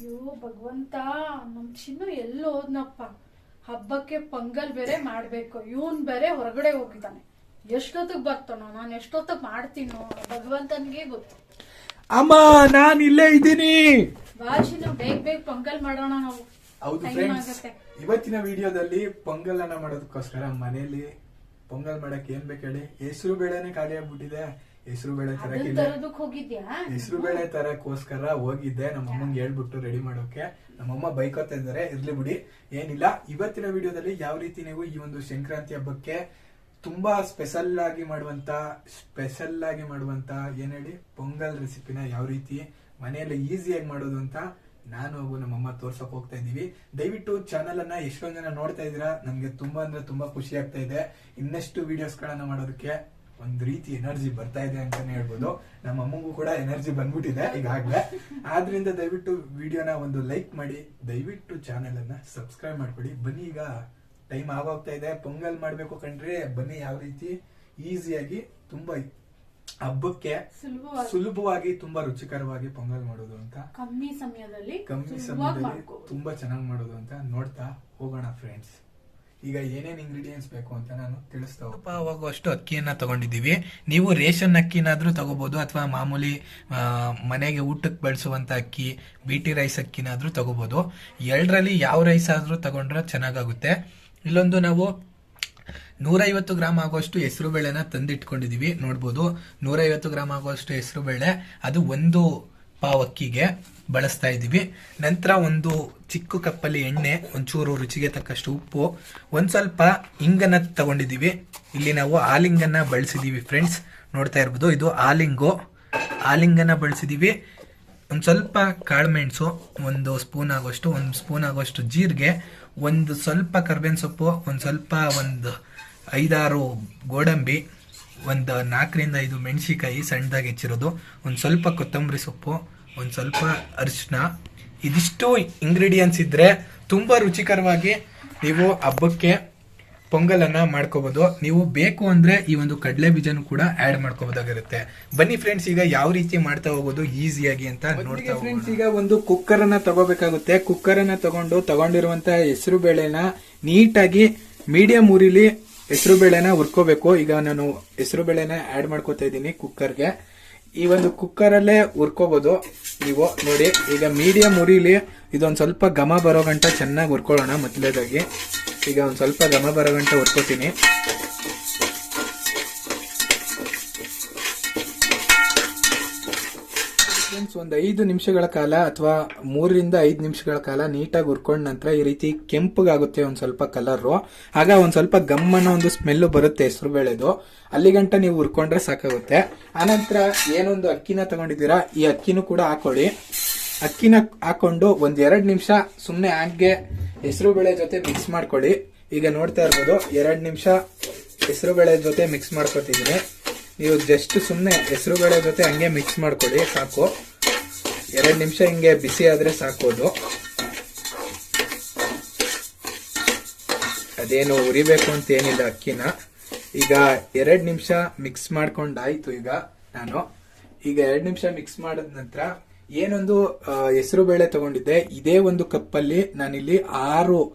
ಅಯ್ಯೋ ಭಗವಂತ, ನಮ್ ಚಿನ್ನು ಎಲ್ಲಿ ಹೋದ್ನಪ್ಪ? ಹಬ್ಬಕ್ಕೆ ಪೊಂಗಲ್ ಬೇರೆ ಮಾಡ್ಬೇಕು, ಇವನ್ ಬೇರೆ ಹೊರಗಡೆ ಹೋಗಿದ್ದಾನೆ. ಎಷ್ಟೊತ್ತಿಗೆ ಬರ್ತಾನೋ, ನಾನು ಎಷ್ಟೊತ್ತಿಗೆ ಮಾಡ್ತೀನೋ ಭಗವಂತನ್ಗೆ ಗೊತ್ತು. ಅಮ್ಮ, ನಾನ್ ಇಲ್ಲೇ ಇದ್ದೀನಿ. ಬಾ ಚಿನ್ನು, ಬೇಗ ಪೊಂಗಲ್ ಮಾಡೋಣ ನಾವು. ಹೌದು ಫ್ರೆಂಡ್ಸ್, ಇವತ್ತಿನ ವಿಡಿಯೋದಲ್ಲಿ ಪೊಂಗಲ್ ಅನ್ನ ಮಾಡೋದಕ್ಕೋಸ್ಕರ ಮನೆಯಲ್ಲಿ ಪೊಂಗಲ್ ಮಾಡಕ್ ಏನ್ ಬೇಕು ಹೇಳಿ, ಹೆಸರು ಬೇಳೆನೆ ಖಾಲಿ ಆಗ್ಬಿಟ್ಟಿದೆ. ಹೆಸರು ಬೇಳೆ ಹೆಸರು ಬೇಳೆ ತರಕ್ಕೋಸ್ಕರ ಹೋಗಿದ್ದೆ. ನಮ್ಮಮ್ಮಂಗೆ ಹೇಳ್ಬಿಟ್ಟು ರೆಡಿ ಮಾಡೋಕೆ. ನಮ್ಮಮ್ಮ ಬೈಕೋತಾ ಇದ್ದಾರೆ, ಇರ್ಲಿ ಬಿಡಿ, ಏನಿಲ್ಲ. ಇವತ್ತಿನ ವಿಡಿಯೋದಲ್ಲಿ ಯಾವ ರೀತಿ ನೀವು ಈ ಒಂದು ಸಂಕ್ರಾಂತಿ ಹಬ್ಬಕ್ಕೆ ತುಂಬಾ ಸ್ಪೆಷಲ್ ಆಗಿ ಮಾಡುವಂತ ಏನ್ ಹೇಳಿ ಪೊಂಗಲ್ ರೆಸಿಪಿನ ಯಾವ ರೀತಿ ಮನೆಯಲ್ಲಿ ಈಸಿಯಾಗಿ ಮಾಡೋದು ಅಂತ ನಾನು ಹಾಗೂ ನಮ್ಮಮ್ಮ ತೋರ್ಸಕ್ ಹೋಗ್ತಾ ಇದೀವಿ. ದಯವಿಟ್ಟು ಚಾನೆಲ್ ಅನ್ನ ಎಷ್ಟೊಂದ್ ಜನ ನೋಡ್ತಾ ಇದೀರಾ, ನಮ್ಗೆ ತುಂಬಾ ಅಂದ್ರೆ ತುಂಬಾ ಖುಷಿ ಆಗ್ತಾ ಇದೆ. ಇನ್ನಷ್ಟು ವಿಡಿಯೋಸ್ ಗಳನ್ನ ಮಾಡೋದಕ್ಕೆ ಒಂದ್ ರೀತಿ ಎನರ್ಜಿ ಬರ್ತಾ ಇದೆ ಅಂತಾನೆ ಹೇಳ್ಬೋದು. ನಮ್ಮ ಅಮ್ಮಗೂ ಕೂಡ ಎನರ್ಜಿ ಬಂದ್ಬಿಟ್ಟಿದೆ ಈಗಾಗ್ಲೇ. ಆದ್ರಿಂದ ದಯವಿಟ್ಟು ವಿಡಿಯೋನ ಒಂದು ಲೈಕ್ ಮಾಡಿ, ದಯವಿಟ್ಟು ಚಾನೆಲ್ ಅನ್ನ ಸಬ್ಸ್ಕ್ರೈಬ್ ಮಾಡ್ಕೊಡಿ. ಬನ್ನಿ, ಈಗ ಟೈಮ್ ಆಗೋಗ್ತಾ ಇದೆ, ಪೊಂಗಲ್ ಮಾಡ್ಬೇಕು ಕಣ್ರಿ. ಬನ್ನಿ, ಯಾವ ರೀತಿ ಈಸಿಯಾಗಿ ತುಂಬಾ ಹಬ್ಬಕ್ಕೆ ಸುಲಭವಾಗಿ ತುಂಬಾ ರುಚಿಕರವಾಗಿ ಪೊಂಗಲ್ ಮಾಡೋದು ಅಂತ, ಕಮ್ಮಿ ಸಮಯದಲ್ಲಿ ತುಂಬಾ ಚೆನ್ನಾಗಿ ಮಾಡೋದು ಅಂತ ನೋಡ್ತಾ ಹೋಗೋಣ ಫ್ರೆಂಡ್ಸ್. ಈಗ ಏನೇನ್ ಇಂಗ್ರೀಡಿಯೆಂಟ್ಸ್ ಬೇಕು ಅಂತ ನಾನು ತಿಳಿಸ್ತಾ ಹೋಗುವಷ್ಟು ಅಕ್ಕಿಯನ್ನ ತಗೊಂಡಿದೀವಿ. ನೀವು ರೇಷನ್ ಅಕ್ಕಿನಾದ್ರೂ ತಗೋಬಹುದು, ಅಥವಾ ಮಾಮೂಲಿ ಮನೆಗೆ ಊಟಕ್ಕೆ ಬಳಸುವಂತ ಅಕ್ಕಿ, ಬಿಟಿ ರೈಸ್ ಅಕ್ಕಿನಾದ್ರೂ ತಗೋಬಹುದು. ಎರಡರಲ್ಲಿ ಯಾವ ರೈಸ್ ಆದ್ರೂ ತಗೊಂಡ್ರೆ ಚೆನ್ನಾಗುತ್ತೆ. ಇಲ್ಲೊಂದು ನಾವು 150 ಗ್ರಾಮ್ ಆಗುವಷ್ಟು ಹೆಸರು ಬೇಳೆನ ತಂದಿಟ್ಕೊಂಡಿದೀವಿ. ನೋಡ್ಬೋದು, 150 ಗ್ರಾಮ್ ಆಗುವಷ್ಟು ಹೆಸರು ಬೇಳೆ, ಅದು 1 ಪಾವ್ ಅಕ್ಕಿಗೆ ಬಳಸ್ತಾ ಇದೀವಿ. ನಂತರ ಒಂದು ಚಿಕ್ಕ ಕಪ್ಪಲ್ಲಿ ಎಣ್ಣೆ, ಒಂಚೂರು ರುಚಿಗೆ ತಕ್ಕಷ್ಟು ಉಪ್ಪು, ಒಂದ್ ಸ್ವಲ್ಪ ಇಂಗನ್ನ ತಗೊಂಡಿದೀವಿ. ಇಲ್ಲಿ ನಾವು ಆಲಿಂಗನ್ನ ಬಳಸಿದೀವಿ ಫ್ರೆಂಡ್ಸ್, ನೋಡ್ತಾ ಇರ್ಬೋದು, ಇದು ಆಲಿಂಗನ್ನ ಬಳಸಿದೀವಿ. ಒಂದ್ ಸ್ವಲ್ಪ ಕಾಳುಮೆಣಸು, 1 ಸ್ಪೂನ್ ಆಗುವಷ್ಟು ಜೀರಿಗೆ, ಒಂದು ಸ್ವಲ್ಪ ಕರ್ಬೇವಿನ ಸೊಪ್ಪು, ಒಂದ್ ಸ್ವಲ್ಪ 5-6 ಗೋಡಂಬಿ, 4 ರಿಂದ 5 ಮೆಣಸಿಕಾಯಿ ಸಣ್ಣದಾಗಿ ಹೆಚ್ಚಿರೋದು, ಒಂದ್ ಸ್ವಲ್ಪ ಕೊತ್ತಂಬರಿ ಸೊಪ್ಪು, ಒಂದ್ ಸ್ವಲ್ಪ ಅರಿಶಿನ. ಇದಿಷ್ಟು ಇಂಗ್ರೀಡಿಯೆಂಟ್ಸ್ ಇದ್ರೆ ತುಂಬಾ ರುಚಿಕರವಾಗಿ ನೀವು ಹಬ್ಬಕ್ಕೆ ಪೊಂಗಲನ್ನ ಮಾಡ್ಕೋಬಹುದು. ನೀವು ಬೇಕು ಅಂದ್ರೆ ಈ ಒಂದು ಕಡಲೆ ಬೀಜನು ಕೂಡ ಆಡ್ ಮಾಡ್ಕೋಬಹುದಾಗಿರುತ್ತೆ. ಬನ್ನಿ ಫ್ರೆಂಡ್ಸ್, ಈಗ ಯಾವ ರೀತಿ ಮಾಡ್ತಾ ಹೋಗೋದು ಈಸಿಯಾಗಿ ಅಂತ ನೋಡ್ತಾ ಫ್ರೆಂಡ್ಸ್. ಈಗ ಒಂದು ಕುಕ್ಕರ್ ಅನ್ನ ತಗೋಬೇಕಾಗುತ್ತೆ. ಕುಕ್ಕರ್ ಅನ್ನ ತಗೊಂಡಿರುವಂತಹ ಹೆಸರು ಬೇಳೆನ ನೀಟಾಗಿ ಮೀಡಿಯಂ ಉರಿಲಿ ಹೆಸರು ಬೇಳೆನ ಹುರ್ಕೋಬೇಕು. ಈಗ ನಾನು ಹೆಸರು ಬೇಳೆನ ಆಡ್ ಮಾಡ್ಕೋತಾ ಇದ್ದೀನಿ ಕುಕ್ಕರ್ಗೆ. ಈ ಒಂದು ಕುಕ್ಕರ್ ಅಲ್ಲೇ ಹುರ್ಕೋಬಹುದು ನೀವು ನೋಡಿ. ಈಗ ಮೀಡಿಯಂ ಉರಿಲಿ ಇದೊಂದ್ ಸ್ವಲ್ಪ ಘಮ ಬರೋ ಗಂಟ ಚೆನ್ನಾಗಿ ಹುರ್ಕೊಳ್ಳೋಣ. ಮೊದಲೇದಾಗಿ ಈಗ ಒಂದ್ ಸ್ವಲ್ಪ ಘಮ ಬರೋ ಗಂಟ ಹುರ್ಕೋತೀನಿ. ಒಂದು 5 ನಿಮಿಷಗಳ ಕಾಲ ಅಥವಾ 3 ರಿಂದ 5 ನಿಮಿಷಗಳ ಕಾಲ ನೀಟಾಗಿ ಹುರ್ಕೊಂಡ ನಂತರ ಈ ರೀತಿ ಕೆಂಪಗಾಗುತ್ತೆ ಒಂದ್ ಸ್ವಲ್ಪ ಕಲರ್. ಆಗ ಒಂದ್ ಸ್ವಲ್ಪ ಗಮ್ಮನ ಒಂದು ಸ್ಮೆಲ್ ಬರುತ್ತೆ ಹೆಸರು ಬೇಳೆದು. ಅಲ್ಲಿ ಗಂಟ ನೀವು ಹುರ್ಕೊಂಡ್ರೆ ಸಾಕಾಗುತ್ತೆ. ಆನಂತರ ಏನೊಂದು ಅಕ್ಕಿನ ತಗೊಂಡಿದ್ದೀರಾ, ಈ ಅಕ್ಕಿನೂ ಕೂಡ ಹಾಕೊಳ್ಳಿ. ಅಕ್ಕಿನ ಹಾಕೊಂಡು 1-2 ನಿಮಿಷ ಸುಮ್ನೆ ಹಾಗೆ ಹೆಸರು ಬೇಳೆ ಜೊತೆ ಮಿಕ್ಸ್ ಮಾಡ್ಕೊಳ್ಳಿ. ಈಗ ನೋಡ್ತಾ ಇರ್ಬೋದು, 2 ನಿಮಿಷ ಹೆಸರು ಬೇಳೆ ಜೊತೆ ಮಿಕ್ಸ್ ಮಾಡ್ಕೊತಿದ್ದೀನಿ. ನೀವು ಜಸ್ಟ್ ಸುಮ್ನೆ ಹೆಸರು ಬೇಳೆ ಜೊತೆ ಹಂಗೆ ಮಿಕ್ಸ್ ಮಾಡ್ಕೊಳ್ಳಿ, ಸಾಕು. 2 ನಿಮಿಷ ಹಿಂಗೆ ಬಿಸಿ ಆದ್ರೆ ಸಾಕೋದು. ಅದೇನು ಉರಿಬೇಕು ಅಂತ ಏನಿಲ್ಲ ಅಕ್ಕಿನ. ಈಗ 2 ನಿಮಿಷ ಮಿಕ್ಸ್ ಮಾಡ್ಕೊಂಡಾಯ್ತು. ಈಗ 2 ನಿಮಿಷ ಮಿಕ್ಸ್ ಮಾಡಿದ ನಂತರ ಏನೊಂದು ಹೆಸರು ಬೇಳೆ ತಗೊಂಡಿದ್ದೆ, ಇದೇ ಒಂದು ಕಪ್ಪಲ್ಲಿ ನಾನಿಲ್ಲಿ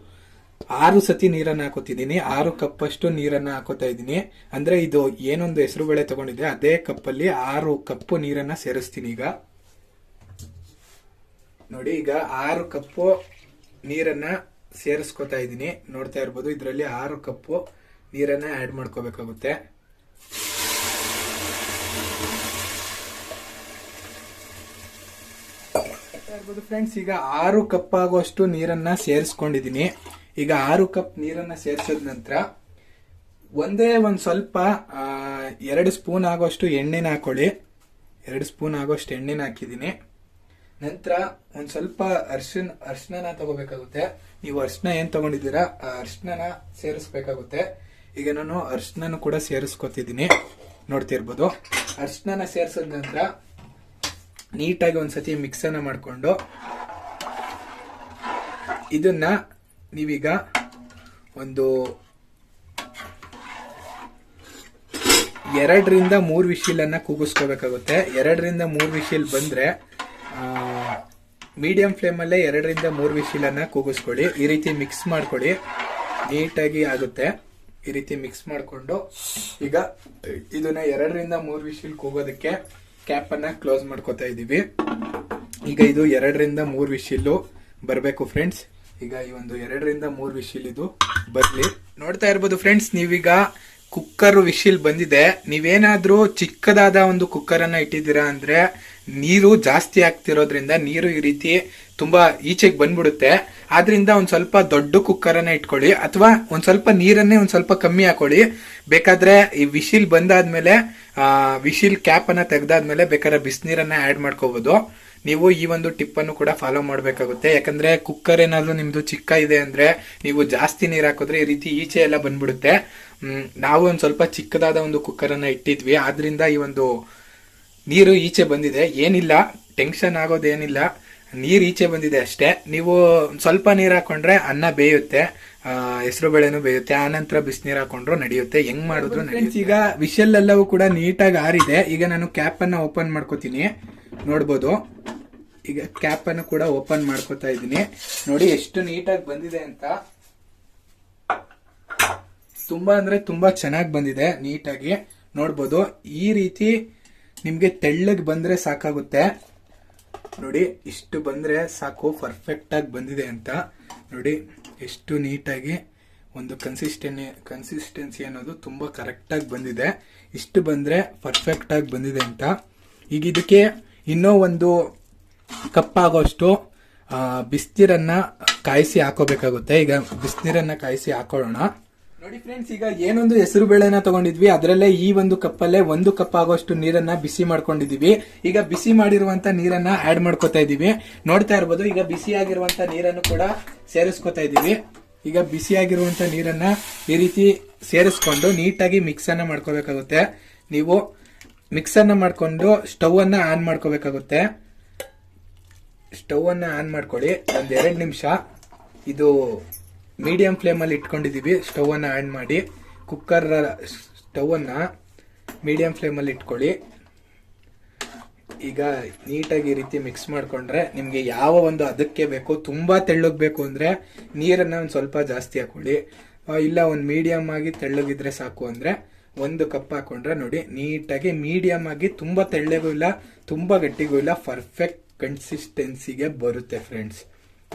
6 ಸತಿ ನೀರನ್ನ ಹಾಕೋತಿದ್ದೀನಿ. 6 ಕಪ್ ಅಷ್ಟು ನೀರನ್ನ ಹಾಕೋತಾ ಇದ್ದೀನಿ. ಅಂದ್ರೆ ಇದು ಏನೊಂದು ಹೆಸರು ಬೇಳೆ ತಗೊಂಡಿದ್ದೆ ಅದೇ ಕಪ್ಪಲ್ಲಿ 6 ಕಪ್ಪು ನೀರನ್ನ ಸೇರಿಸ್ತೀನಿ. ಈಗ ನೋಡಿ, ಈಗ 6 ಕಪ್ಪು ನೀರನ್ನ ಸೇರಿಸ್ಕೊತಾ ಇದ್ದೀನಿ. ನೋಡ್ತಾ ಇರ್ಬೋದು, ಇದರಲ್ಲಿ 6 ಕಪ್ಪು ನೀರನ್ನ ಆಡ್ ಮಾಡ್ಕೋಬೇಕಾಗುತ್ತೆ. ಫ್ರೆಂಡ್ಸ್, ಈಗ 6 ಕಪ್ ಆಗುವಷ್ಟು ನೀರನ್ನ ಸೇರಿಸ್ಕೊಂಡಿದ್ದೀನಿ. ಈಗ 6 ಕಪ್ ನೀರನ್ನ ಸೇರಿಸಿದ ನಂತರ ಒಂದ್ ಸ್ವಲ್ಪ 2 ಸ್ಪೂನ್ ಆಗುವಷ್ಟು ಎಣ್ಣೆನ ಹಾಕೊಳ್ಳಿ. 2 ಸ್ಪೂನ್ ಆಗುವಷ್ಟು ಎಣ್ಣೆನ ಹಾಕಿದ್ದೀನಿ. ನಂತರ ಒಂದ್ ಸ್ವಲ್ಪ ಅರ್ಶಿನ ತಗೋಬೇಕಾಗುತ್ತೆ. ನೀವು ಅರ್ಶಿನ ಏನ್ ತಗೊಂಡಿದ್ದೀರಾ ಆ ಅರ್ಶಿನ ಸೇರಿಸ್ಬೇಕಾಗುತ್ತೆ. ಈಗ ನಾನು ಅರ್ಶಿನ ಕೂಡ ಸೇರಿಸ್ಕೊತಿದ್ದೀನಿ, ನೋಡ್ತಿರ್ಬೋದು. ಅರ್ಶಿನ ಸೇರಿಸಿದ ನಂತರ ನೀಟಾಗಿ ಒಂದ್ಸತಿ ಮಿಕ್ಸ್ ಅನ್ನ ಮಾಡ್ಕೊಂಡು ಇದನ್ನ ನೀವೀಗ ಒಂದು 2 ರಿಂದ 3 ವಿಶಿಲ್ ಅನ್ನ ಕೂಗಿಸ್ಕೋಬೇಕಾಗುತ್ತೆ. 2 ರಿಂದ 3 ವಿಶಿಲ್ ಬಂದ್ರೆ ಮೀಡಿಯಂ ಫ್ಲೇಮಲ್ಲೇ 2ರಿಂದ 3 ವಿಶಿಲನ್ನ ಕೂಗಿಸ್ಕೊಳ್ಳಿ. ಈ ರೀತಿ ಮಿಕ್ಸ್ ಮಾಡ್ಕೊಳ್ಳಿ, ನೀಟಾಗಿ ಆಗುತ್ತೆ. ಈ ರೀತಿ ಮಿಕ್ಸ್ ಮಾಡಿಕೊಂಡು ಈಗ ಇದನ್ನ 2ರಿಂದ 3 ವಿಶಿಲ್ ಕೂಗೋದಕ್ಕೆ ಕ್ಯಾಪ್ ಅನ್ನ ಕ್ಲೋಸ್ ಮಾಡ್ಕೊತಾ ಇದೀವಿ. ಈಗ ಇದು 2ರಿಂದ 3 ವಿಶಿಲ್ ಬರಬೇಕು ಫ್ರೆಂಡ್ಸ್. ಈಗ ಈ ಒಂದು 2ರಿಂದ 3 ವಿಶಿಲ್ ಇದು ಬರ್ಲಿ. ನೋಡ್ತಾ ಇರ್ಬೋದು ಫ್ರೆಂಡ್ಸ್, ನೀವೀಗ ಕುಕ್ಕರ್ ವಿಶಿಲ್ ಬಂದಿದೆ. ನೀವೇನಾದ್ರೂ ಚಿಕ್ಕದಾದ ಒಂದು ಕುಕ್ಕರ್ ಅನ್ನ ಇಟ್ಟಿದ್ದೀರಾ ಅಂದ್ರೆ ನೀರು ಜಾಸ್ತಿ ಆಗ್ತಿರೋದ್ರಿಂದ ನೀರು ಈ ರೀತಿ ತುಂಬಾ ಈಚೆಗೆ ಬಂದ್ಬಿಡುತ್ತೆ. ಆದ್ರಿಂದ ಒಂದ್ ಸ್ವಲ್ಪ ದೊಡ್ಡ ಕುಕ್ಕರ್ ಅನ್ನ ಇಟ್ಕೊಳ್ಳಿ, ಅಥವಾ ಒಂದ್ ಸ್ವಲ್ಪ ನೀರನ್ನೇ ಒಂದ್ ಸ್ವಲ್ಪ ಕಮ್ಮಿ ಹಾಕೊಳ್ಳಿ. ಬೇಕಾದ್ರೆ ಈ ವಿಶಿಲ್ ಬಂದಾದ್ಮೇಲೆ ವಿಶಿಲ್ ಕ್ಯಾಪ್ ಅನ್ನ ತೆಗ್ದಾದ್ಮೇಲೆ ಬೇಕಾದ್ರೆ ಬಿಸಿನೀರನ್ನ ಆಡ್ ಮಾಡ್ಕೋಬಹುದು. ನೀವು ಈ ಒಂದು ಟಿಪ್ ಅನ್ನು ಕೂಡ ಫಾಲೋ ಮಾಡ್ಬೇಕಾಗುತ್ತೆ. ಯಾಕಂದ್ರೆ ಕುಕ್ಕರ್ ಏನಾದ್ರೂ ನಿಮ್ದು ಚಿಕ್ಕ ಇದೆ ಅಂದ್ರೆ ನೀವು ಜಾಸ್ತಿ ನೀರ್ ಹಾಕಿದ್ರೆ ಈ ರೀತಿ ಈಚೆ ಎಲ್ಲ ಬಂದ್ಬಿಡುತ್ತೆ. ನಾವು ಒಂದ್ ಸ್ವಲ್ಪ ಚಿಕ್ಕದಾದ ಒಂದು ಕುಕ್ಕರ್ ಅನ್ನ ಇಟ್ಟಿದ್ವಿ, ಆದ್ರಿಂದ ಈ ಒಂದು ನೀರು ಈಚೆ ಬಂದಿದೆ. ಏನಿಲ್ಲ, ಟೆನ್ಷನ್ ಆಗೋದೇನಿಲ್ಲ, ನೀರ್ ಈಚೆ ಬಂದಿದೆ ಅಷ್ಟೇ. ನೀವು ಸ್ವಲ್ಪ ನೀರ್ ಹಾಕೊಂಡ್ರೆ ಅನ್ನ ಬೇಯುತ್ತೆ, ಹೆಸರು ಬೇಳೆನೂ ಬೇಯುತ್ತೆ. ಆನಂತರ ಬಿಸಿನೀರ್ ಹಾಕೊಂಡ್ರು ನಡೆಯುತ್ತೆ. ಹೆಂಗ್ ಮಾಡಿದ್ರು ನಡೆಯುತ್ತೆ. ಈಗ ವಿಷಲ್ ಎಲ್ಲವೂ ಕೂಡ ನೀಟಾಗಿ ಆರಿದೆ. ಈಗ ನಾನು ಕ್ಯಾಪ್ ಅನ್ನ ಓಪನ್ ಮಾಡ್ಕೋತೀನಿ. ನೋಡ್ಬೋದು, ಈಗ ಕ್ಯಾಪ್ ಅನ್ನು ಕೂಡ ಓಪನ್ ಮಾಡ್ಕೋತಾ ಇದ್ದೀನಿ. ನೋಡಿ ಎಷ್ಟು ನೀಟಾಗಿ ಬಂದಿದೆ ಅಂತ. ತುಂಬಾ ಅಂದ್ರೆ ತುಂಬಾ ಚೆನ್ನಾಗಿ ಬಂದಿದೆ, ನೀಟಾಗಿ ನೋಡ್ಬೋದು. ಈ ರೀತಿ ನಿಮ್ಗೆ ತೆಳ್ಳಗೆ ಬಂದ್ರೆ ಸಾಕಾಗುತ್ತೆ. ನೋಡಿ, ಇಷ್ಟು ಬಂದ್ರೆ ಸಾಕು, ಪರ್ಫೆಕ್ಟ್ ಆಗಿ ಬಂದಿದೆ ಅಂತ. ನೋಡಿ ಎಷ್ಟು ನೀಟಾಗಿ ಒಂದು ಕನ್ಸಿಸ್ಟೆನ್ಸಿ ಅನ್ನೋದು ತುಂಬಾ ಕರೆಕ್ಟ್ ಆಗಿ ಬಂದಿದೆ. ಇಷ್ಟು ಬಂದ್ರೆ ಪರ್ಫೆಕ್ಟ್ ಆಗಿ ಬಂದಿದೆ ಅಂತ. ಈಗ ಇದಕ್ಕೆ ಇನ್ನೂ ಒಂದು ಕಪ್ ಆಗೋಷ್ಟು ಬಿಸಿನೀರನ್ನ ಕಾಯಿಸಿ ಹಾಕೋಬೇಕಾಗುತ್ತೆ. ಈಗ ಬಿಸಿನೀರನ್ನ ಕಾಯಿಸಿ ಹಾಕೊಳ್ಳೋಣ. ನೋಡಿ ಫ್ರೆಂಡ್ಸ್, ಈಗ ಏನೊಂದು ಹೆಸರು ಬೇಳೆನ ತಗೊಂಡಿದ್ವಿ, ಅದರಲ್ಲೇ ಈ ಒಂದು ಕಪ್ಪಲ್ಲೇ 1 ಕಪ್ ಆಗೋಷ್ಟು ನೀರನ್ನ ಬಿಸಿ ಮಾಡ್ಕೊಂಡಿದೀವಿ. ಈಗ ಬಿಸಿ ಮಾಡಿರುವಂತ ನೀರನ್ನ ಆಡ್ ಮಾಡ್ಕೋತಾ ಇದೀವಿ. ನೋಡ್ತಾ ಇರ್ಬೋದು, ಈಗ ಬಿಸಿಯಾಗಿರುವಂತ ನೀರನ್ನು ಕೂಡ ಸೇರಿಸ್ಕೊತಾ ಇದೀವಿ. ಈಗ ಬಿಸಿಯಾಗಿರುವಂತ ನೀರನ್ನ ಈ ರೀತಿ ಸೇರಿಸ್ಕೊಂಡು ನೀಟಾಗಿ ಮಿಕ್ಸ್ ಅನ್ನ ಮಾಡ್ಕೋಬೇಕಾಗುತ್ತೆ. ನೀವು ಮಿಕ್ಸ್ ಅನ್ನ ಮಾಡ್ಕೊಂಡು ಸ್ಟವ್ ಅನ್ನ ಆನ್ ಮಾಡ್ಕೋಬೇಕಾಗುತ್ತೆ. ಸ್ಟವ್ ಅನ್ನ ಆನ್ ಮಾಡ್ಕೊಳ್ಳಿ. ಒಂದ್ 2 ನಿಮಿಷ ಇದು ಮೀಡಿಯಂ ಫ್ಲೇಮ್ ಅಲ್ಲಿ ಇಟ್ಕೊಂಡಿದೀವಿ. ಸ್ಟವ್ ಅನ್ನ ಆನ್ ಮಾಡಿ ಕುಕ್ಕರ್ ಸ್ಟವ್ ಅನ್ನ ಮೀಡಿಯಂ ಫ್ಲೇಮ್ ಅಲ್ಲಿ ಇಟ್ಕೊಳ್ಳಿ. ಈಗ ನೀಟಾಗಿ ಈ ರೀತಿ ಮಿಕ್ಸ್ ಮಾಡ್ಕೊಂಡ್ರೆ ನಿಮ್ಗೆ ಯಾವ ಒಂದು ಅದಕ್ಕೆ ಬೇಕು, ತುಂಬಾ ತೆಳ್ಳಗ್ ಬೇಕು ಅಂದ್ರೆ ನೀರನ್ನ ಒಂದ್ ಸ್ವಲ್ಪ ಜಾಸ್ತಿ ಹಾಕೊಳ್ಳಿ. ಇಲ್ಲ ಒಂದ್ ಮೀಡಿಯಂ ಆಗಿ ತೆಳ್ಳಗಿದ್ರೆ ಸಾಕು ಅಂದ್ರೆ 1 ಕಪ್ ಹಾಕೊಂಡ್ರೆ ನೋಡಿ ನೀಟಾಗಿ ಮೀಡಿಯಂ ಆಗಿ, ತುಂಬಾ ತೆಳ್ಳಗೂ ಇಲ್ಲ ತುಂಬಾ ಗಟ್ಟಿಗೂ ಇಲ್ಲ, ಪರ್ಫೆಕ್ಟ್ ಕನ್ಸಿಸ್ಟೆನ್ಸಿಗೆ ಬರುತ್ತೆ ಫ್ರೆಂಡ್ಸ್.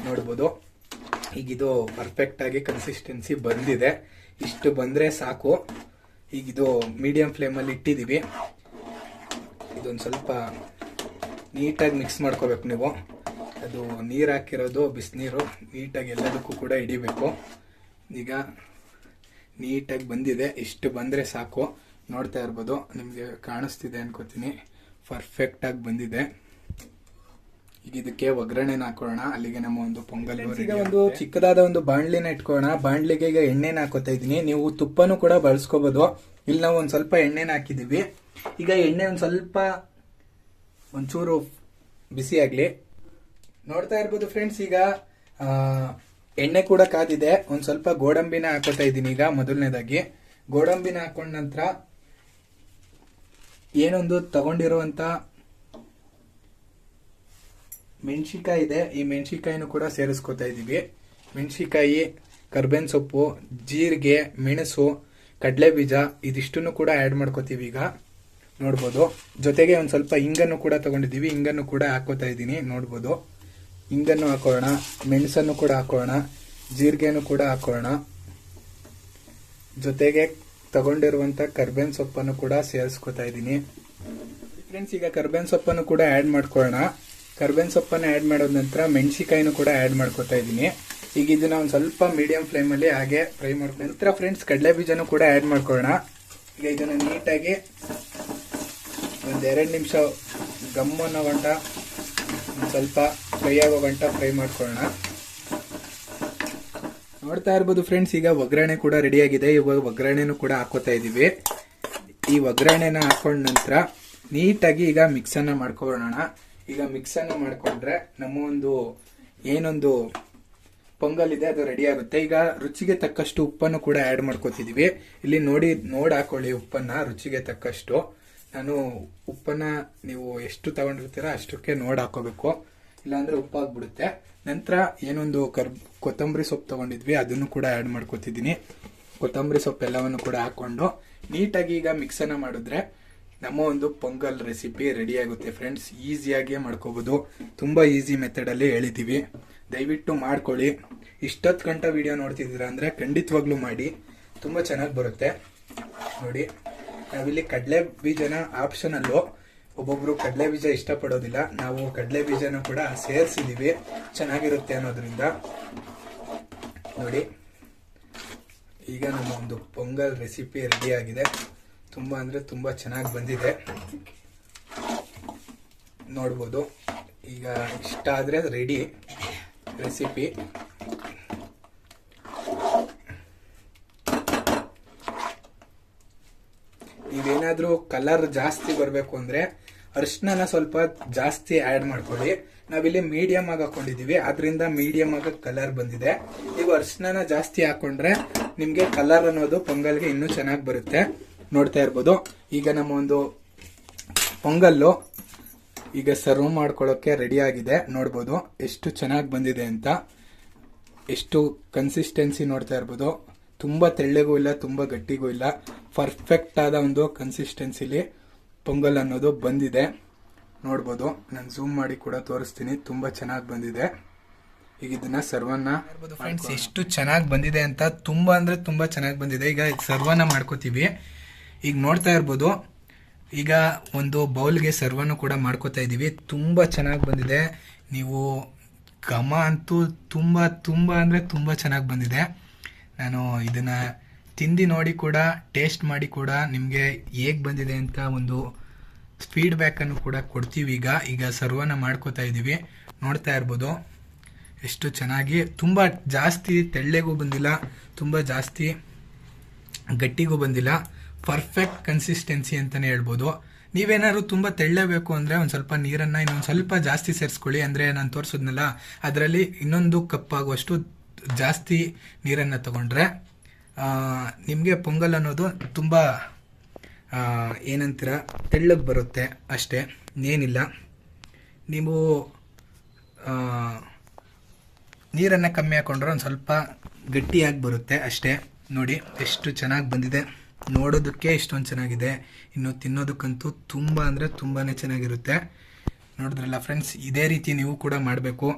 ನೋಡ್ಬೋದು, ಈಗ ಇದು ಪರ್ಫೆಕ್ಟ್ ಆಗಿ ಕನ್ಸಿಸ್ಟೆನ್ಸಿ ಬಂದಿದೆ. ಇಷ್ಟು ಬಂದ್ರೆ ಸಾಕು. ಈಗ ಇದು ಮೀಡಿಯಂ ಫ್ಲೇಮ್ ಅಲ್ಲಿ ಇಟ್ಟಿದೀವಿ. ಇದೊಂದು ಸ್ವಲ್ಪ ನೀಟಾಗಿ ಮಿಕ್ಸ್ ಮಾಡ್ಕೋಬೇಕು ನೀವು. ಅದು ನೀರು ಹಾಕಿರೋದು ಬಿಸಿನೀರು ನೀಟಾಗಿ ಎಲ್ಲದಕ್ಕೂ ಕೂಡ ಹಿಡಿಬೇಕು. ಈಗ ನೀಟಾಗಿ ಬಂದಿದೆ. ಇಷ್ಟು ಬಂದ್ರೆ ಸಾಕು. ನೋಡ್ತಾ ಇರ್ಬೋದು, ನಿಮ್ಗೆ ಕಾಣಿಸ್ತಿದೆ ಅನ್ಕೋತೀನಿ. ಪರ್ಫೆಕ್ಟ್ ಆಗಿ ಬಂದಿದೆ. ಈಗ ಇದಕ್ಕೆ ಒಗ್ಗರಣೆನ ಹಾಕೋಣ. ಅಲ್ಲಿಗೆ ನಮ್ಮ ಒಂದು ಪೊಂಗಲ್. ಈಗ ಒಂದು ಚಿಕ್ಕದಾದ ಒಂದು ಬಾಣ್ಲಿನ ಇಟ್ಕೋಣ. ಬಾಣ್ಲಿಗೆ ಈಗ ಎಣ್ಣೆನ ಹಾಕೋತಾ ಇದೀನಿ. ನೀವು ತುಪ್ಪನೂ ಕೂಡ ಬಳಸ್ಕೋಬಹುದು. ಇಲ್ಲಿ ನಾವು ಒಂದ್ ಸ್ವಲ್ಪ ಎಣ್ಣೆನ ಹಾಕಿದೀವಿ. ಈಗ ಎಣ್ಣೆ ಒಂದ್ ಸ್ವಲ್ಪ ಒಂಚೂರು ಬಿಸಿ ಆಗ್ಲಿ. ನೋಡ್ತಾ ಇರ್ಬೋದು ಫ್ರೆಂಡ್ಸ್, ಈಗ ಎಣ್ಣೆ ಕೂಡ ಕಾದಿದೆ. ಒಂದ್ ಸ್ವಲ್ಪ ಗೋಡಂಬಿನ ಹಾಕೋತಾ ಇದ್ದೀನಿ. ಈಗ ಮೊದಲನೇದಾಗಿ ಗೋಡಂಬಿನ ಹಾಕೊಂಡ ನಂತರ ಏನೊಂದು ತಗೊಂಡಿರುವಂತ ಮೆಣಸಿಕಾಯಿ ಇದೆ, ಈ ಮೆಣಸಿಕಾಯಿನೂ ಕೂಡ ಸೇರಿಸ್ಕೊತಾ ಇದೀವಿ. ಮೆಣಸಿಕಾಯಿ, ಕರ್ಬೇವಿನ ಸೊಪ್ಪು, ಜೀರಿಗೆ, ಮೆಣಸು, ಕಡಲೆ ಬೀಜ ಇದಿಷ್ಟನ್ನು ಕೂಡ ಆಡ್ ಮಾಡ್ಕೋತೀವಿ. ಈಗ ನೋಡ್ಬೋದು, ಜೊತೆಗೆ ಒಂದ್ ಸ್ವಲ್ಪ ಇಂಗನ್ನು ಕೂಡ ತಗೊಂಡಿದೀವಿ. ಇಂಗನ್ನು ಕೂಡ ಹಾಕೋತಾ ಇದ್ದೀನಿ. ನೋಡ್ಬೋದು, ಇಂಗನ್ನು ಹಾಕೋಣ, ಮೆಣಸನ್ನು ಕೂಡ ಹಾಕೋಣ, ಜೀರಿಗೆನು ಕೂಡ ಹಾಕೋಣ. ಜೊತೆಗೆ ತಗೊಂಡಿರುವಂತ ಕರ್ಬೇವಿನ ಸೊಪ್ಪನ್ನು ಕೂಡ ಸೇರಿಸ್ಕೊತಾ ಇದ್ದೀನಿ ಫ್ರೆಂಡ್ಸ್. ಈಗ ಕರ್ಬೇವಿನ ಸೊಪ್ಪನ್ನು ಕೂಡ ಆಡ್ ಮಾಡ್ಕೊಳ್ಳೋಣ. ಕರ್ಬೇವಿನ ಸೊಪ್ಪನ್ನು ಆಡ್ ಮಾಡೋದ ನಂತರ ಮೆಣಸಿಕಾಯಿನೂ ಕೂಡ ಆಡ್ ಮಾಡ್ಕೋತಾ ಇದ್ದೀನಿ. ಈಗ ಇದನ್ನ ಒಂದ್ ಸ್ವಲ್ಪ ಮೀಡಿಯಂ ಫ್ಲೇಮ್ ಅಲ್ಲಿ ಹಾಗೆ ಫ್ರೈ ಮಾಡ್ಕೊಂಡು ನಂತರ ಫ್ರೆಂಡ್ಸ್ ಕಡಲೆ ಬೀಜನೂ ಕೂಡ ಆಡ್ ಮಾಡ್ಕೊಳ್ಳೋಣ. ಈಗ ಇದನ್ನ ನೀಟಾಗಿ ಒಂದ್ 2 ನಿಮಿಷ ಗಮ್ ಅನ್ನೋ ಗಂಟ ಸ್ವಲ್ಪ ಫ್ರೈ ಆಗೋ ಗಂಟ ಫ್ರೈ ಮಾಡ್ಕೊಳ್ಳೋಣ. ನೋಡ್ತಾ ಇರ್ಬೋದು ಫ್ರೆಂಡ್ಸ್, ಈಗ ಒಗ್ಗರಣೆ ಕೂಡ ರೆಡಿ ಆಗಿದೆ. ಇವಾಗ ಒಗ್ಗರಣೆನೂ ಕೂಡ ಹಾಕೋತಾ ಇದೀವಿ. ಈ ಒಗ್ಗರಣೆನ ಹಾಕೊಂಡ ನಂತರ ನೀಟಾಗಿ ಈಗ ಮಿಕ್ಸ್ ಅನ್ನ ಮಾಡ್ಕೊಳ್ಳೋಣ. ಈಗ ಮಿಕ್ಸ್ ಅನ್ನ ಮಾಡ್ಕೊಂಡ್ರೆ ನಮ್ಮ ಒಂದು ಏನೊಂದು ಪೊಂಗಲ್ ಇದೆ ಅದು ರೆಡಿ ಆಗುತ್ತೆ. ಈಗ ರುಚಿಗೆ ತಕ್ಕಷ್ಟು ಉಪ್ಪನ್ನು ಕೂಡ ಆಡ್ ಮಾಡ್ಕೋತಿದೀವಿ. ಇಲ್ಲಿ ನೋಡಿ ಹಾಕೊಳ್ಳಿ ಉಪ್ಪನ್ನ ರುಚಿಗೆ ತಕ್ಕಷ್ಟು. ನಾನು ಉಪ್ಪನ್ನ ನೀವು ಎಷ್ಟು ತಗೊಂಡಿರ್ತೀರಾ ಅಷ್ಟಕ್ಕೆ ನೋಡಿ ಹಾಕೋಬೇಕು. ಇಲ್ಲಾಂದ್ರೆ ಉಪ್ಪಾಗ್ಬಿಡುತ್ತೆ. ನಂತರ ಏನೊಂದು ಕೊತ್ತಂಬರಿ ಸೊಪ್ಪು ತಗೊಂಡಿದ್ವಿ, ಅದನ್ನು ಕೂಡ ಆ್ಯಡ್ ಮಾಡ್ಕೊತಿದ್ದೀನಿ. ಕೊತ್ತಂಬರಿ ಸೊಪ್ಪು ಎಲ್ಲವನ್ನು ಕೂಡ ಹಾಕೊಂಡು ನೀಟಾಗಿ ಈಗ ಮಿಕ್ಸನ್ನು ಮಾಡಿದ್ರೆ ನಮ್ಮ ಒಂದು ಪೊಂಗಲ್ ರೆಸಿಪಿ ರೆಡಿ ಆಗುತ್ತೆ ಫ್ರೆಂಡ್ಸ್. ಈಸಿಯಾಗಿ ಮಾಡ್ಕೋಬೋದು, ತುಂಬ ಈಸಿ ಮೆಥಡಲ್ಲಿ ಹೇಳಿದ್ದೀವಿ. ದಯವಿಟ್ಟು ಮಾಡ್ಕೊಳ್ಳಿ. ಇಷ್ಟೊತ್ತು ಗಂಟೆ ವಿಡಿಯೋ ನೋಡ್ತಿದ್ದೀರಾ ಅಂದರೆ ಖಂಡಿತವಾಗ್ಲೂ ಮಾಡಿ, ತುಂಬ ಚೆನ್ನಾಗಿ ಬರುತ್ತೆ. ನೋಡಿ, ನಾವಿಲ್ಲಿ ಕಡಲೆ ಬೀಜನ ಆಪ್ಷನಲ್ಲು, ಒಬ್ಬೊಬ್ರು ಕಡಲೆ ಬೀಜ ಇಷ್ಟಪಡೋದಿಲ್ಲ, ನಾವು ಕಡಲೆ ಬೀಜನ ಕೂಡ ಸೇರಿಸಿದ್ದೀವಿ ಚೆನ್ನಾಗಿರುತ್ತೆ ಅನ್ನೋದ್ರಿಂದ. ನೋಡಿ, ಈಗ ನಮ್ಮ ಒಂದು ಪೊಂಗಲ್ ರೆಸಿಪಿ ರೆಡಿ ಆಗಿದೆ. ತುಂಬ ಅಂದರೆ ತುಂಬ ಚೆನ್ನಾಗಿ ಬಂದಿದೆ, ನೋಡ್ಬೋದು. ಈಗ ಇಷ್ಟ ಆದರೆ ರೆಡಿ ರೆಸಿಪಿ. ನೀವೇನಾದ್ರೂ ಕಲರ್ ಜಾಸ್ತಿ ಬರಬೇಕು ಅಂದ್ರೆ ಅರಿಶಿನ ಸ್ವಲ್ಪ ಜಾಸ್ತಿ ಆ್ಯಡ್ ಮಾಡ್ಕೊಳ್ಳಿ. ನಾವಿಲ್ಲಿ ಮೀಡಿಯಂ ಆಗಿ ಹಾಕೊಂಡಿದೀವಿ, ಅದರಿಂದ ಮೀಡಿಯಂ ಆಗಿ ಕಲರ್ ಬಂದಿದೆ. ನೀವು ಅರಿಶಿನ ಜಾಸ್ತಿ ಹಾಕೊಂಡ್ರೆ ನಿಮ್ಗೆ ಕಲರ್ ಅನ್ನೋದು ಪೊಂಗಲ್ಗೆ ಇನ್ನೂ ಚೆನ್ನಾಗಿ ಬರುತ್ತೆ. ನೋಡ್ತಾ ಇರ್ಬೋದು. ಈಗ ನಮ್ಮ ಒಂದು ಪೊಂಗಲ್ಲು ಈಗ ಸರ್ವ್ ಮಾಡ್ಕೊಳ್ಳೋಕೆ ರೆಡಿ ಆಗಿದೆ. ನೋಡ್ಬೋದು ಎಷ್ಟು ಚೆನ್ನಾಗಿ ಬಂದಿದೆ ಅಂತ. ಎಷ್ಟು ಕನ್ಸಿಸ್ಟೆನ್ಸಿ ನೋಡ್ತಾ ಇರ್ಬೋದು. ತುಂಬ ತೆಳ್ಳಗೂ ಇಲ್ಲ, ತುಂಬ ಗಟ್ಟಿಗೂ ಇಲ್ಲ, ಪರ್ಫೆಕ್ಟ್ ಆದ ಒಂದು ಕನ್ಸಿಸ್ಟೆನ್ಸಿಲಿ ಪೊಂಗಲ್ ಅನ್ನೋದು ಬಂದಿದೆ. ನೋಡ್ಬೋದು, ನಾನು ಝೂಮ್ ಮಾಡಿ ಕೂಡ ತೋರಿಸ್ತೀನಿ. ತುಂಬ ಚೆನ್ನಾಗಿ ಬಂದಿದೆ. ಈಗ ಇದನ್ನ ಸರ್ವನ್ನ ಫ್ರೆಂಡ್ಸ್ ಎಷ್ಟು ಚೆನ್ನಾಗಿ ಬಂದಿದೆ ಅಂತ. ತುಂಬ ಅಂದರೆ ತುಂಬ ಚೆನ್ನಾಗಿ ಬಂದಿದೆ. ಈಗ ಸರ್ವನ್ನ ಮಾಡ್ಕೋತೀವಿ. ಈಗ ನೋಡ್ತಾ ಇರ್ಬೋದು, ಈಗ ಒಂದು ಬೌಲ್ಗೆ ಸರ್ವನ್ನು ಕೂಡ ಮಾಡ್ಕೋತಾ ಇದ್ದೀವಿ. ತುಂಬ ಚೆನ್ನಾಗಿ ಬಂದಿದೆ. ನೀವು ಘಮ ಅಂತೂ ತುಂಬ ಅಂದರೆ ತುಂಬ ಚೆನ್ನಾಗಿ ಬಂದಿದೆ. ನಾನು ಇದನ್ನು ತಿಂದು ನೋಡಿ ಕೂಡ, ಟೇಸ್ಟ್ ಮಾಡಿ ಕೂಡ ನಿಮಗೆ ಹೇಗೆ ಬಂದಿದೆ ಅಂತ ಒಂದು ಫೀಡ್ಬ್ಯಾಕನ್ನು ಕೂಡ ಕೊಡ್ತೀವಿ. ಈಗ ಸರ್ವನ್ನ ಮಾಡ್ಕೋತಾ ಇದ್ದೀವಿ. ನೋಡ್ತಾ ಇರ್ಬೋದು ಎಷ್ಟು ಚೆನ್ನಾಗಿ. ತುಂಬ ಜಾಸ್ತಿ ತೆಳ್ಳಗೂ ಬಂದಿಲ್ಲ, ತುಂಬ ಜಾಸ್ತಿ ಗಟ್ಟಿಗೂ ಬಂದಿಲ್ಲ. ಪರ್ಫೆಕ್ಟ್ ಕನ್ಸಿಸ್ಟೆನ್ಸಿ ಅಂತಲೇ ಹೇಳ್ಬೋದು. ನೀವೇನಾದ್ರು ತುಂಬ ತೆಳ್ಳಬೇಕು ಅಂದರೆ ಒಂದು ಸ್ವಲ್ಪ ನೀರನ್ನು ಇನ್ನೊಂದು ಸ್ವಲ್ಪ ಜಾಸ್ತಿ ಸೇರಿಸ್ಕೊಳ್ಳಿ. ಅಂದರೆ ನಾನು ತೋರಿಸಿದ್ನಲ್ಲ, ಅದರಲ್ಲಿ ಇನ್ನೊಂದು ಕಪ್ ಆಗುವಷ್ಟು ಜಾಸ್ತಿ ನೀರನ್ನು ತಗೊಂಡ್ರೆ ನಿಮಗೆ ಪೊಂಗಲ್ ಅನ್ನೋದು ತುಂಬ ಏನಂತೀರ ತೆಳ್ಳಗೆ ಬರುತ್ತೆ ಅಷ್ಟೇ, ಏನಿಲ್ಲ. ನೀವು ನೀರನ್ನು ಕಮ್ಮಿ ಹಾಕೊಂಡ್ರೆ ಒಂದು ಸ್ವಲ್ಪ ಗಟ್ಟಿಯಾಗಿ ಬರುತ್ತೆ ಅಷ್ಟೇ. ನೋಡಿ ಎಷ್ಟು ಚೆನ್ನಾಗಿ ಬಂದಿದೆ. ನೋಡೋದಕ್ಕೆ ಇಷ್ಟೊಂದು ಚೆನ್ನಾಗಿದೆ, ಇನ್ನು ತಿನ್ನೋದಕ್ಕಂತೂ ತುಂಬ ಅಂದರೆ ತುಂಬಾ ಚೆನ್ನಾಗಿರುತ್ತೆ. ನೋಡಿದ್ರಲ್ಲ ಫ್ರೆಂಡ್ಸ್, ಇದೇ ರೀತಿ ನೀವು ಕೂಡ ಮಾಡಬೇಕು.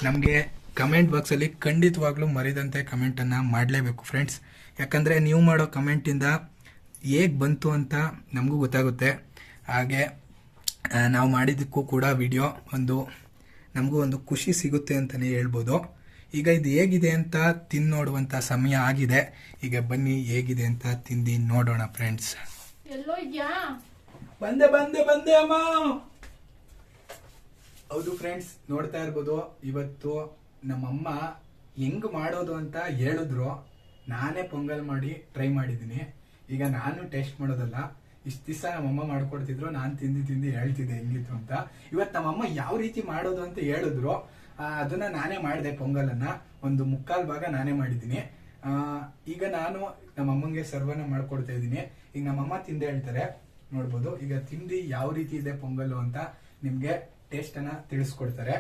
ನಮಗೆ ಕಮೆಂಟ್ ಬಾಕ್ಸಲ್ಲಿ ಖಂಡಿತವಾಗ್ಲೂ ಮರಿದಂತೆ ಕಮೆಂಟನ್ನು ಮಾಡಲೇಬೇಕು ಫ್ರೆಂಡ್ಸ್. ಯಾಕಂದರೆ ನೀವು ಮಾಡೋ ಕಮೆಂಟಿಂದ ಹೇಗೆ ಬಂತು ಅಂತ ನಮಗೂ ಗೊತ್ತಾಗುತ್ತೆ. ಹಾಗೆ ನಾವು ಮಾಡಿದ್ದಕ್ಕೂ ಕೂಡ ವಿಡಿಯೋ ನಮಗೂ ಒಂದು ಖುಷಿ ಸಿಗುತ್ತೆ ಅಂತಲೇ ಹೇಳ್ಬೋದು. ಈಗ ಇದು ಹೇಗಿದೆ ಅಂತ ತಿಂದು ನೋಡುವಂಥ ಸಮಯ ಆಗಿದೆ. ಈಗ ಬನ್ನಿ ಹೇಗಿದೆ ಅಂತ ತಿಂದು ನೋಡೋಣ ಫ್ರೆಂಡ್ಸ್. ಎಲ್ಲೋ ಇದ್ಯಾ? ಬಂದೆ ಅಮ್ಮ. ಹೌದು ಫ್ರೆಂಡ್ಸ್, ನೋಡ್ತಾ ಇರ್ಬೋದು. ಇವತ್ತು ನಮ್ಮಮ್ಮ ಹೆಂಗ್ ಮಾಡೋದು ಅಂತ ಹೇಳಿದ್ರು. ನಾನೇ ಪೊಂಗಲ್ ಮಾಡಿ ಟ್ರೈ ಮಾಡಿದ್ದೀನಿ. ಈಗ ನಾನು ಟೇಸ್ಟ್ ಮಾಡೋದಲ್ಲ, ಇಷ್ಟು ದಿವಸ ನಮ್ಮಮ್ಮ ಮಾಡ್ಕೊಡ್ತಿದ್ರು, ನಾನು ತಿಂದು ಹೇಳ್ತಿದ್ದೆ ಹೆಂಗಿತ್ತು ಅಂತ. ಇವತ್ತು ನಮ್ಮಮ್ಮ ಯಾವ ರೀತಿ ಮಾಡೋದು ಅಂತ ಹೇಳಿದ್ರು, ಅದನ್ನ ನಾನೇ ಮಾಡಿದೆ. ಪೊಂಗಲನ್ನ ಒಂದು 3/4 ಭಾಗ ನಾನೇ ಮಾಡಿದ್ದೀನಿ. ಈಗ ನಾನು ನಮ್ಮಮ್ಮಂಗೆ ಸರ್ವನ್ನ ಮಾಡ್ಕೊಡ್ತಾ ಇದ್ದೀನಿ. ಈಗ ನಮ್ಮಮ್ಮ ತಿಂದು ಹೇಳ್ತಾರೆ, ನೋಡ್ಬೋದು. ಈಗ ತಿಂದು ಯಾವ ರೀತಿ ಇದೆ ಪೊಂಗಲ್ ಅಂತ ನಿಮ್ಗೆ ಟೇಸ್ಟ್ ಅನ್ನ ತಿಳಿಸ್ಕೊಡ್ತಾರೆ.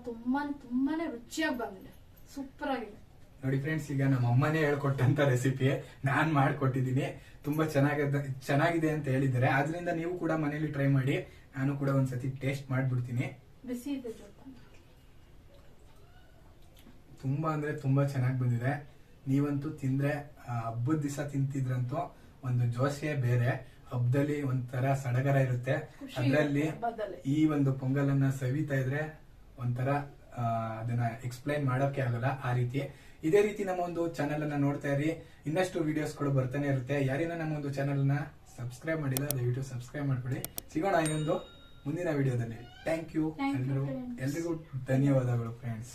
ತುಂಬಾನೇ ರುಚಿಯಾಗಿ ಬಂದಿದೆ, ಸೂಪರ್ ಆಗಿದೆ. ನೋಡಿ ಫ್ರೆಂಡ್ಸ್, ಈಗ ನಮ್ಮ ಅಮ್ಮನೇ ಹೇಳ್ಕೊಟ್ಟಂತ ರೆಸಿಪಿ ನಾನ್ ಮಾಡ್ಕೊಟ್ಟಿದ್ದೀನಿ. ತುಂಬಾ ಚೆನ್ನಾಗಿದೆ ಅಂತ ಹೇಳಿದ್ದಾರೆ. ಆದ್ರಿಂದ ನೀವು ಕೂಡ ಮನೇಲಿ ಟ್ರೈ ಮಾಡಿ. ನಾನು ಕೂಡ ಒಂದ್ಸತಿ ಟೇಸ್ಟ್ ಮಾಡ್ಬಿಡ್ತೀನಿ. ಬಿಸಿ ಇದೆ, ತುಂಬಾ ಅಂದ್ರೆ ತುಂಬಾ ಚೆನ್ನಾಗಿ ಬಂದಿದೆ. ನೀವಂತೂ ತಿಂದ್ರೆ ಹಬ್ಬದ ದಿವಸ ತಿಂತಿದ್ರಂತೂ ಒಂದು ಜೋಶೆ ಬೇರೆ. ಹಬ್ಬದಲ್ಲಿ ಒಂಥರ ಸಡಗರ ಇರುತ್ತೆ. ಅದರಲ್ಲಿ ಈ ಒಂದು ಪೊಂಗಲನ್ನ ಸವಿತಾ ಇದ್ರೆ ಒಂಥರ ಅದನ್ನ ಎಕ್ಸ್ಪ್ಲೈನ್ ಮಾಡೋಕೆ ಆಗಲ್ಲ, ಆ ರೀತಿ. ಇದೇ ರೀತಿ ನಮ್ಮ ಒಂದು ಚಾನೆಲ್ ಅನ್ನ ನೋಡ್ತಾ ಇರಿ. ಇನ್ನಷ್ಟು ವಿಡಿಯೋಸ್ಗಳು ಬರ್ತಾನೆ ಇರುತ್ತೆ. ಯಾರಿನ ನಮ್ಮ ಒಂದು ಚಾನೆಲ್ ನ ಸಬ್ಸ್ಕ್ರೈಬ್ ಮಾಡಿಲ್ಲ, ದಯವಿಟ್ಟು ಸಬ್ಸ್ಕ್ರೈಬ್ ಮಾಡ್ಕೊಳ್ಳಿ. ಸಿಗೋಣ ಇನ್ನೊಂದು ಮುಂದಿನ ವಿಡಿಯೋದಲ್ಲಿ. Thank you. ಎಲ್ರಿಗೂ ಧನ್ಯವಾದಗಳು ಫ್ರೆಂಡ್ಸ್.